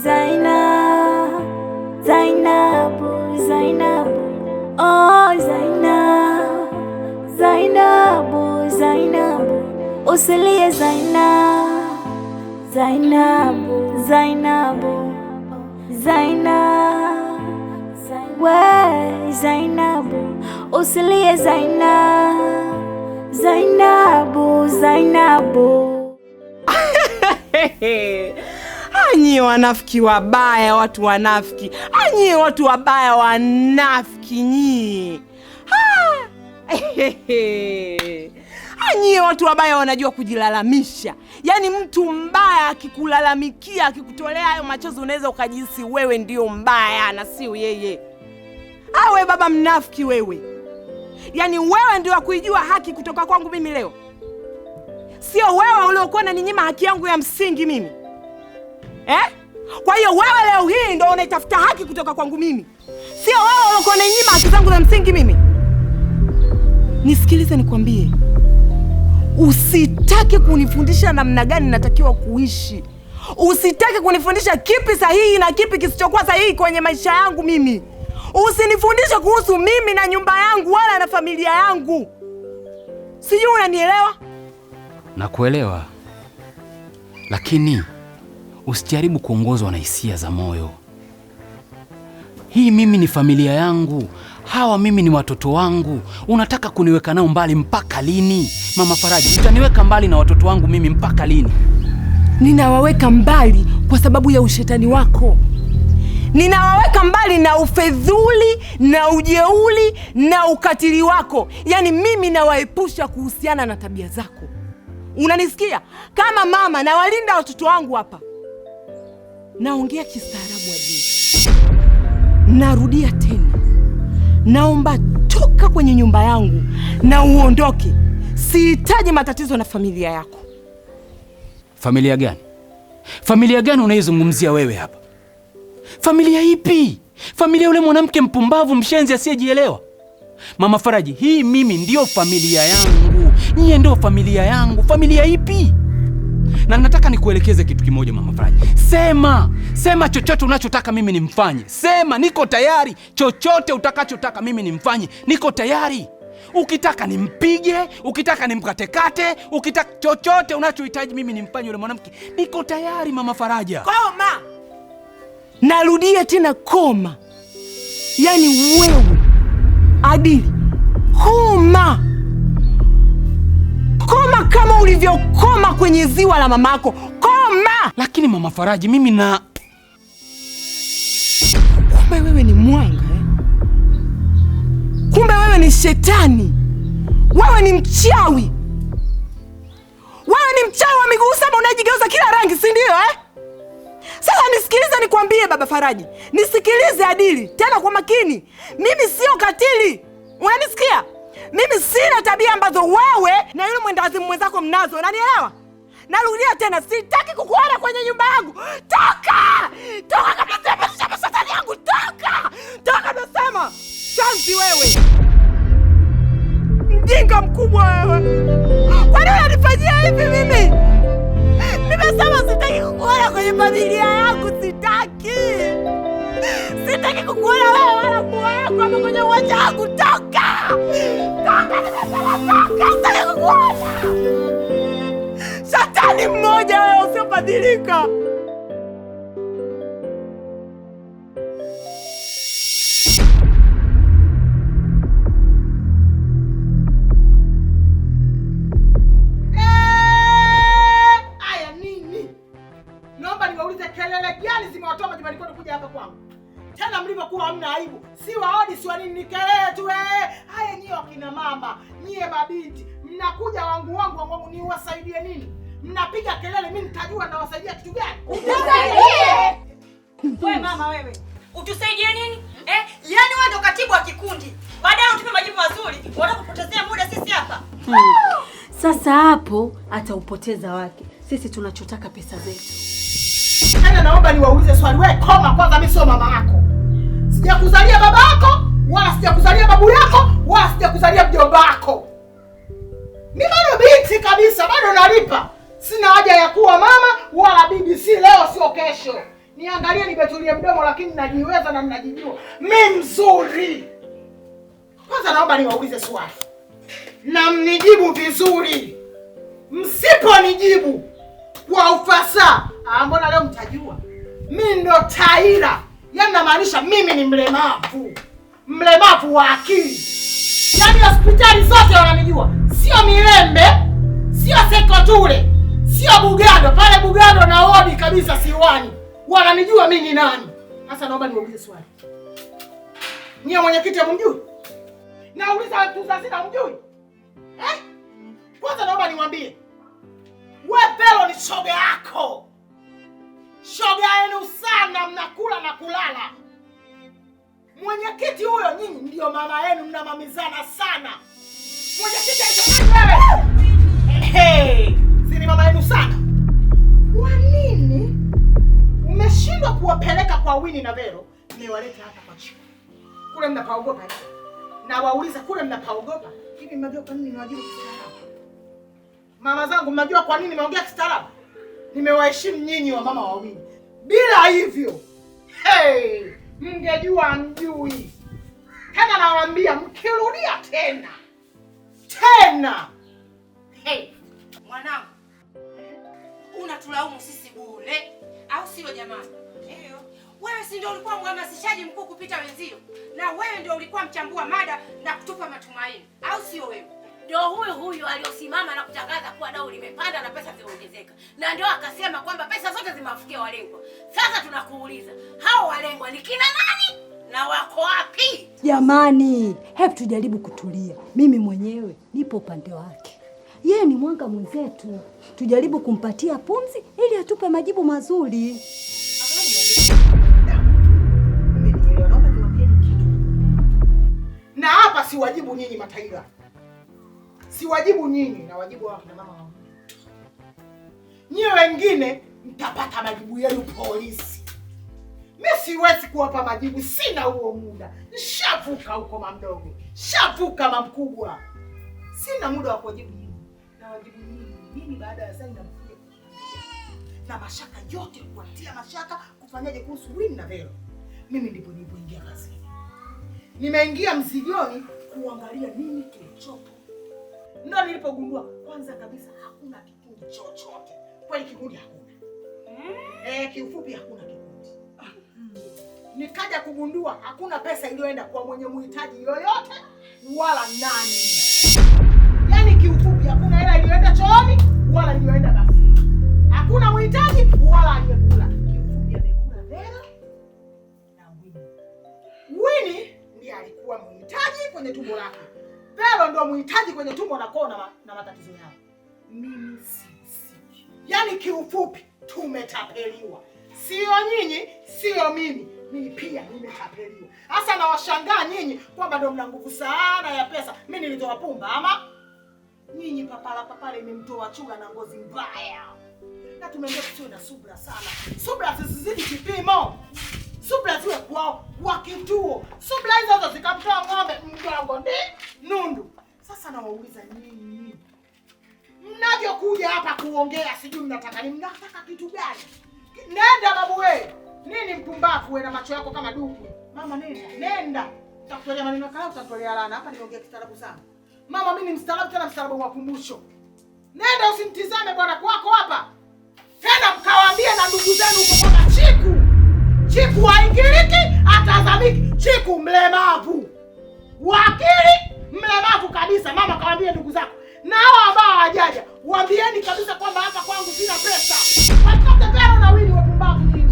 Zainab, Zainabu, Zainabu, oh Zainab, Zainabu, Zainabu, usilie Zainab, Zainabu, Zainabu, Zainab, we Zainabu, usilie Zainab, Zainabu, Zainabu. Anyi wanafiki wabaya, watu wanafiki. Anyi watu wabaya, wanafiki nyi. Anyi watu wabaya wanajua kujilalamisha. Yaani mtu mbaya akikulalamikia, akikutolea hayo machozi, unaweza ukajihisi wewe ndio mbaya na sio yeye. Awe baba mnafiki wewe. Yaani wewe ndio wakuijua haki kutoka kwangu mimi leo. Sio wewe uliokuwa unaninyima haki yangu ya msingi mimi. Kwa hiyo wewe leo hii ndio unaitafuta haki kutoka kwangu mimi. Sio wewe uliokuwa unaninyima haki zangu za msingi mimi. Nisikilize nikwambie. Usitake kunifundisha namna gani natakiwa kuishi. Usitake kunifundisha kipi sahihi na kipi kisichokuwa sahihi kwenye maisha yangu mimi. Usinifundishe kuhusu mimi na nyumba yangu wala na familia yangu. Sijui unanielewa? Nakuelewa. Lakini usijaribu kuongozwa na hisia za moyo. Hii mimi ni familia yangu. Hawa mimi ni watoto wangu. Unataka kuniweka nao mbali mpaka lini? Mama Faraji, utaniweka mbali na watoto wangu mimi mpaka lini? Ninawaweka mbali kwa sababu ya ushetani wako. Ninawaweka mbali na ufedhuli, na ujeuli, na ukatili wako. Yaani mimi nawaepusha kuhusiana na tabia zako. Unanisikia? Kama mama nawalinda watoto wangu hapa. Naongea kistaarabu Adili. Narudia tena. Naomba toka kwenye nyumba yangu na uondoke. Sihitaji matatizo na familia yako. Familia gani? Familia gani unaizungumzia wewe hapa? Familia ipi? Familia yule mwanamke mpumbavu mshenzi asiyejielewa? Mama Faraji, hii mimi ndio familia yangu. Nyie ndio familia yangu. Familia ipi? Na nataka nikuelekeze kitu kimoja Mama Faraji. Sema chochote unachotaka mimi nimfanye. Sema niko tayari. Chochote utakachotaka mimi nimfanye. Niko tayari. Ukitaka nimpige, ukitaka nimkatekate, ukitaka chochote unachohitaji mimi nimfanye yule mwanamke. Niko tayari Mama Faraja. Koma! Narudia tena koma. Yaani wewe Adili, koma. Koma kama ulivyokoma kwenye ziwa la mamako. Koma! Lakini Mama Faraji, mimi na... Kumbe wewe ni mwanga Kumbe wewe ni shetani. Wewe ni mchawi. Wewe ni mchawi wa miguu saba unajigeuza kila rangi, si ndio Sasa nisikilize nikwambie Baba Faraji. Nisikilize Adili, tena kwa makini. Mimi sio katili. Unanisikia? Mimi sina tabia ambazo wewe na yule mwendawazimu mwenzako mnazo. Unanielewa? Narudia tena, sitaki kukuona kwenye nyumba yangu. Toka! Toka kabla sema satani yangu, toka! Toka nasema. Shanzi wewe. Mjinga mkubwa wewe. Kwa nini unanifanyia hivi mimi? Nimesema sitaki kukuona kwenye familia yangu, sitaki. Sitaki kukuona wewe wala mwa yako ama kwenye uwanja wangu, toka! Toka nimesema toka, sitaki kukuona. Shetani mmoja wewe usiobadilika. Aya nini? Naomba niwaulize kelele gani zimewatoa majumbani kwenu kuja hapa kwangu? Tena mlivyokuwa hamna aibu. Si waodi si wanini ni kelele tu Haya nyie wakina mama, nyie mabinti, mnakuja wangu ni wasaidie nini? Mnapiga kelele, mimi nitajua na wasaidia kitu gani? Utusaidie! Wewe mama wewe, utusaidie nini? Yaani wewe ndo katibu wa kikundi. Baadaye utupe majibu mazuri, wanapotezea muda sisi hapa. Sasa hapo ataupoteza wake. Sisi tunachotaka pesa zetu. Tena naomba niwaulize swali, wewe koma kwanza, mimi sio mama yako. Sijakuzalia baba yako, wala sijakuzalia babu yako, wala sijakuzalia mjomba wako. Ni bado binti kabisa, bado nalipa. Sina haja ya kuwa mama wala bibi, si leo sio kesho. Niangalie nimetulia mdomo lakini najiweza na ninajijua. Mimi mzuri. Kwanza naomba niwaulize swali. Na mnijibu vizuri. Msiponijibu kwa ufasaha, mbona leo mtajua. Mimi ndo Taira. Yaani namaanisha mimi ni mlemavu. Mlemavu wa akili. Yaani hospitali zote wananijua. Sio Mirembe, sio Sekotule, sio Bugando. Pale Bugando na wodi kabisa Siwani. Wananijua mimi ni nani. Sasa naomba niulize swali. Nyie mwenyekiti mumjui? Nauliza watu sasa mjui? Kwanza naomba niwaambie. Wewe Vero ni shoga yako. Shoga yenu sana, mnakula na kulala. Mwenyekiti huyo nyinyi ndio mama yenu, mnamamizana sana. Mwenyekiti aitwa wewe. Si mama yenu sana. Kwa nini umeshindwa kuwapeleka kwa Winnie na Vero? Nimewaleta hapa kwa chini. Kule mnapaogopa hivi. Na wauliza kule mnapaogopa. Hivi mnajua kwa nini niwajibu kistaarabu? Mama zangu mnajua kwa nini nimeongea kistaarabu? Nimewaheshimu nyinyi wa mama wawili. Bila hivyo, mngejua mjui. Tena nawaambia mkirudia tena. Mwanangu, unatulaumu sisi bure, au sio jamani? Wewe si ndio ulikuwa mhamasishaji mkuu kupita wenzio? Na wewe ndio ulikuwa mchambua mada na kutupa matumaini, au sio wewe? Ndio huyu aliosimama na kutangaza kuwa dau limepanda na pesa zimeongezeka. Na ndio akasema kwamba pesa zote zimewafikia walengwa. Sasa tunakuuliza, hao walengwa ni kina nani? Na wako wapi? Jamani, hebu tujaribu kutulia. Mimi mwenyewe nipo upande wake. Yeye ni mwanga mwenzetu. Tujaribu kumpatia pumzi ili atupe majibu mazuri. Na hapa siwajibu nyinyi Mataira. Siwajibu nyinyi, na wajibu wa kina mama wangu. Nyie wengine mtapata majibu yenu polisi. Mimi siwezi kuwapa majibu, sina huo muda. Nishavuka huko mamdogo. Shavuka mamkubwa. Sina muda wa kujibu nyinyi. Na wajibu nyinyi. Mimi baada ya sasa nakuja. Na mashaka yote kuatia mashaka kufanyaje kuhusu Winnie na Vero. Mimi ndipo nilipoingia kazini. Nimeingia mzigoni kuangalia nini kilichopo. Ndio nilipogundua kwanza kabisa hakuna kikundi chochote. Kwani kikundi hakuna. Kiufupi hakuna kikundi. Nikaja kugundua hakuna pesa iliyoenda kwa mwenye muhitaji yoyote wala nani. Yaani kiufupi hakuna hela iliyoenda chooni wala iliyoenda bafuni. Hakuna muhitaji wala aliyekula. Kiufupi amekula Vero na Winnie. Winnie ndiye alikuwa muhitaji kwenye tumbo lake. Vero ndio muhitaji kwenye tumbo na kona na matatizo yao. Mimi si. Yaani kiufupi tumetapeliwa. Sio nyinyi, sio mimi. Mimi pia nimetapeliwa. Hasa na washangaa nyinyi kwamba ndio mna nguvu sana ya pesa. Mimi nilitoa pumba ama nyinyi papala imemtoa chuga na ngozi mbaya. Na tumeambia tusiwe na subra sana. Subra zisizidi kipimo. Subra ziwe kwa kituo. Subra hizo zikamtoa ng'ombe mgongo nundu. Sasa nawauliza nyinyi. Mnavyokuja hapa kuongea sijui mnataka nini? Mnataka kitu gani? Nenda babu wewe. Nini mpumbavu wewe na macho yako kama dubu? Mama nenda. Utakutolea maneno kama utatolea lana. Hapa niongea kistaarabu sana. Mama mimi ni mstaarabu tena mstaarabu wa kumbusho. Nenda usimtizame bwana kwako hapa. Tena mkawaambie na ndugu zenu huko kwamba Chiku haingiliki, atazamiki. Chiku mlemavu. Wakili mlemavu kabisa. Mama kawaambie ndugu zako. Na hao ambao hawajaja, waambieni kabisa kwamba hapa kwangu sina pesa. Wakati Vero na Winnie wapumbavu nini?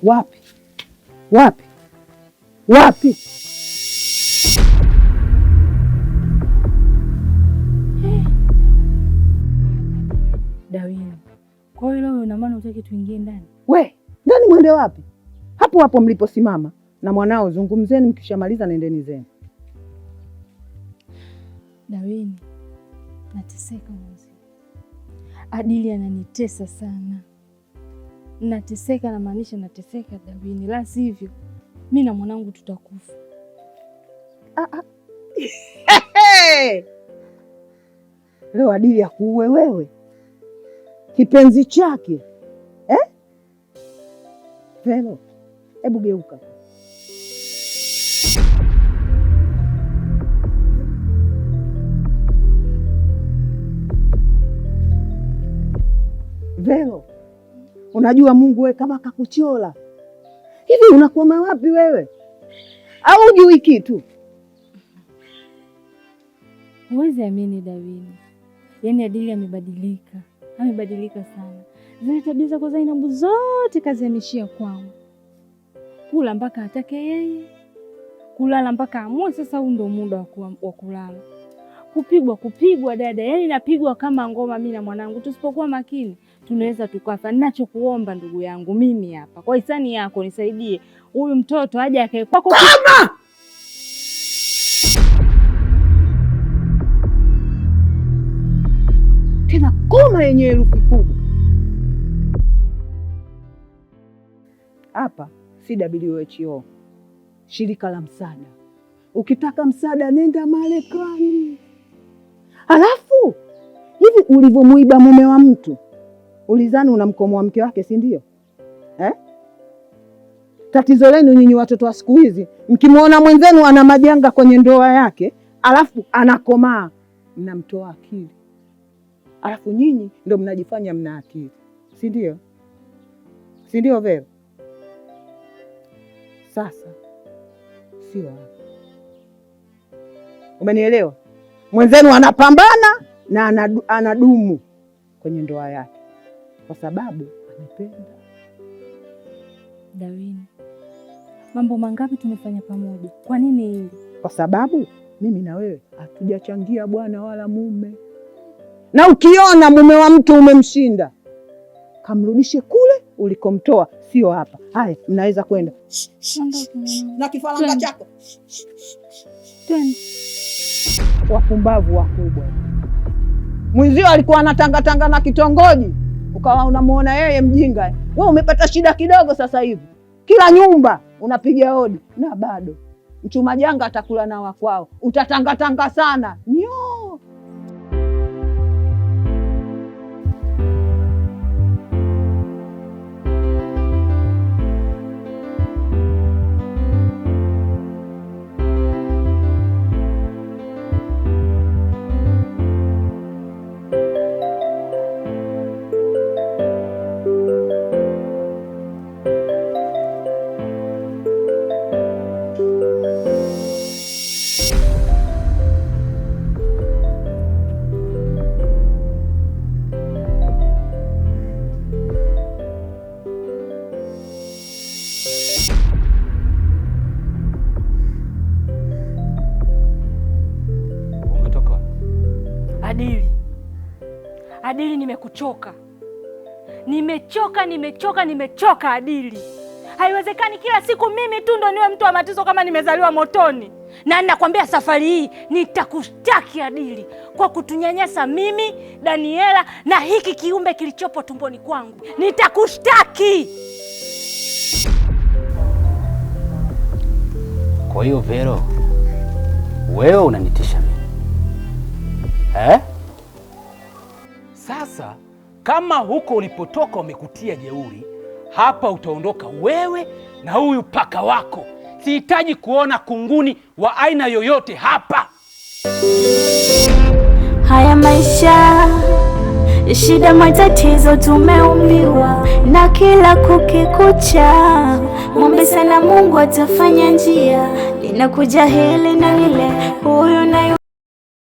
Wapi? Wapi? Wapi? Dawini, kwa hiyo leo ina maana utaki tuingie ndani? We, ndani mwende wapi? Hapo hapo mliposimama na mwanao zungumzeni, mkishamaliza nendeni zenu. Dawini, Nateseka mwanzo. Adili ananitesa sana. Nateseka, namaanisha nateseka Dawini, la sivyo mimi na mwanangu tutakufa. Leo Adili akuue wewe kipenzi chake eh? Vero, hebu geuka. Vero, unajua Mungu wewe kama kakuchola hivi, unakwama wapi wewe? Au hujui kitu? Huwezi amini Dawini, yaani Adili amebadilika sana. Zile tabia zako Zainabu zote kazihamishia kwangu. Kula mpaka atake yeye, kulala mpaka amue sasa huu ndio muda wa kulala. Kupigwa dada, yaani napigwa kama ngoma mimi na mwanangu. Tusipokuwa makini tunaweza tukafa. Ninachokuomba ndugu yangu mimi hapa, kwa hisani yako nisaidie huyu mtoto aje akae kwako. Kama tena koma yenye herufi kubwa. Hapa si WHO, shirika la msaada. Ukitaka msaada nenda Marekani. Alafu hivi ulivyomuiba mume wa mtu ulizani unamkomoa mke wake, si ndio? Tatizo lenu nyinyi watoto wa siku hizi, mkimwona mwenzenu ana majanga kwenye ndoa yake alafu anakomaa, mnamtoa akili. Alafu nyinyi ndio mnajifanya mna akili, si ndio? Si ndio Vero? Sasa sio hapo. Umenielewa? Mwenzenu anapambana na anadumu kwenye ndoa yake kwa sababu amependa. Dawini, mambo mangapi tumefanya pamoja? Kwa nini hili? Kwa sababu mimi na wewe hatujachangia bwana wala mume. Na ukiona mume wa mtu umemshinda, kamrudishe kule ulikomtoa, sio hapa. Haya, mnaweza kwenda na kifaranga chako. Wapumbavu wakubwa. Mwenzio alikuwa anatangatanga na kitongoji, ukawa unamuona yeye mjinga. Wewe umepata shida kidogo sasa hivi, kila nyumba unapiga hodi, na bado mchuma janga atakula na wakwao. Utatangatanga sana nyo. Adili, nimekuchoka. Nimechoka Adili. Haiwezekani kila siku mimi tu ndo niwe mtu wa mateso kama nimezaliwa motoni. Na ninakwambia safari hii nitakushtaki Adili kwa kutunyanyasa mimi, Daniela na hiki kiumbe kilichopo tumboni kwangu. Nitakushtaki. Kwa hiyo Vero, wewe unanitisha mimi. Sasa kama huko ulipotoka umekutia jeuri, hapa utaondoka wewe na huyu paka wako. Sihitaji kuona kunguni wa aina yoyote hapa. Haya maisha, shida matatizo tumeumbiwa, na kila kukikucha mwombe sana Mungu atafanya njia. Linakuja hili na lile, huyu na